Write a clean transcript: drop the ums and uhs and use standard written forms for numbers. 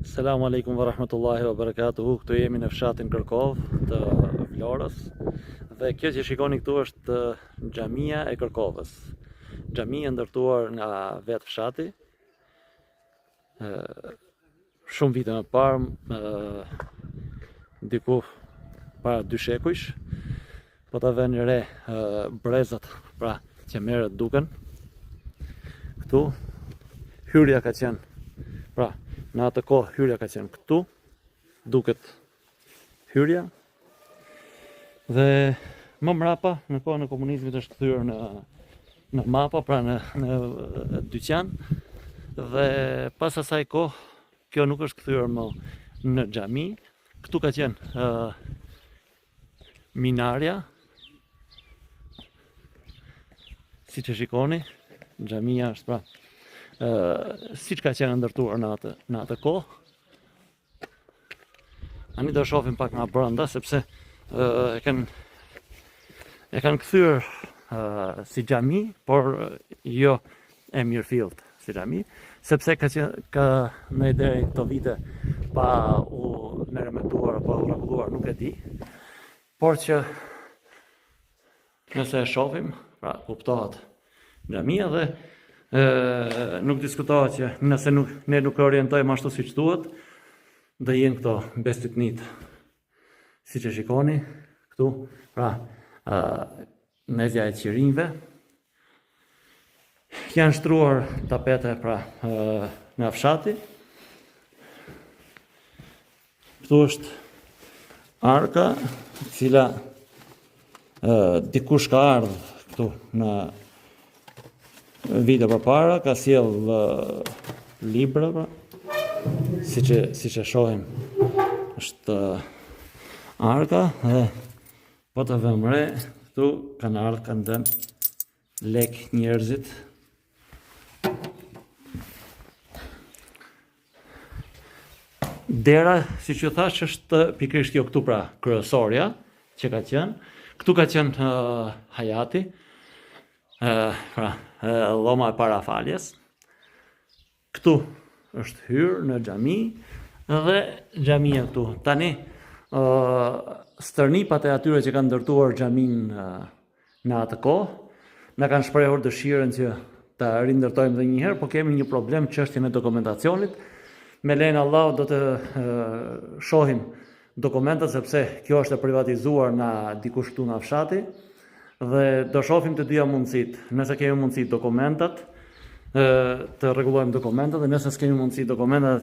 Selamu alaikum wa rahmatullahi wa barakatuhu. Këtu jemi në fshatin Kërkov të Vlorës. Dhe kjo që shikoni këtu është xhamia e Kërkovës. Xhamia ndërtuar nga vetë fshati. Shumë vite më parë, diku para 2 shekujsh, po ta vënë re brezat, pra që merret duken. Këtu hyrja ka qenë, pra në atë kohë hyrja ka qenë këtu, duket hyrja, dhe më mrapa në kohën e komunizmit është kthyer në mapa, pra në dyqan, dhe pas asaj kohë kjo nuk është kthyer më në xhami. Këtu ka qenë minarja, siç e shikoni, xhamia është pra siç ka qenë ndërtuar në atë kohë. Ani do shohim pak nga brenda, sepse e kanë kthyer si xhami, por jo e mirëfillt si xhami, sepse ka ndaj deri këto vite pa u mermetuar apo rregulluar, nuk e di, por që nëse e shohim, pra kuptohet xhamia, dhe nuk diskutohet që nëse ne nuk e orientojmë ashtu siç duhet, do jenë këto bestiknit, siç e shikoni këtu, pra mezja e qirinjve. Janë shtruar tapete, pra nga fshati. Këtu është arka, e cila dikush ka ardhur këtu në vite përpara, ka sjell libra, pra, siç e shohim, është arka, dhe po të vëmë re, këtu kanë ardhur, kanë dhënë lek njerëzit. Dera, siç ju thash, është pikërisht jo këtu, pra kryesorja që ka qenë. Këtu ka qenë Hayati, pra dhoma e parafaljes. Këtu është hyrë në xhami, dhe xhamia këtu. Tani stërnipat e atyre që kanë ndërtuar xhamin në atë kohë na kanë shprehur dëshirën që ta rindërtojmë edhe një herë, po kemi një problem, çështjen e dokumentacionit. Me lejnë Allah do të shohim dokumentat, sepse kjo është e privatizuar nga dikush këtu nga fshati, dhe do shohim të dyja mundësit. Nëse kemi mundësi dokumentat, të rregullojmë dokumentat, dhe nëse s'kemi mundësi dokumentat,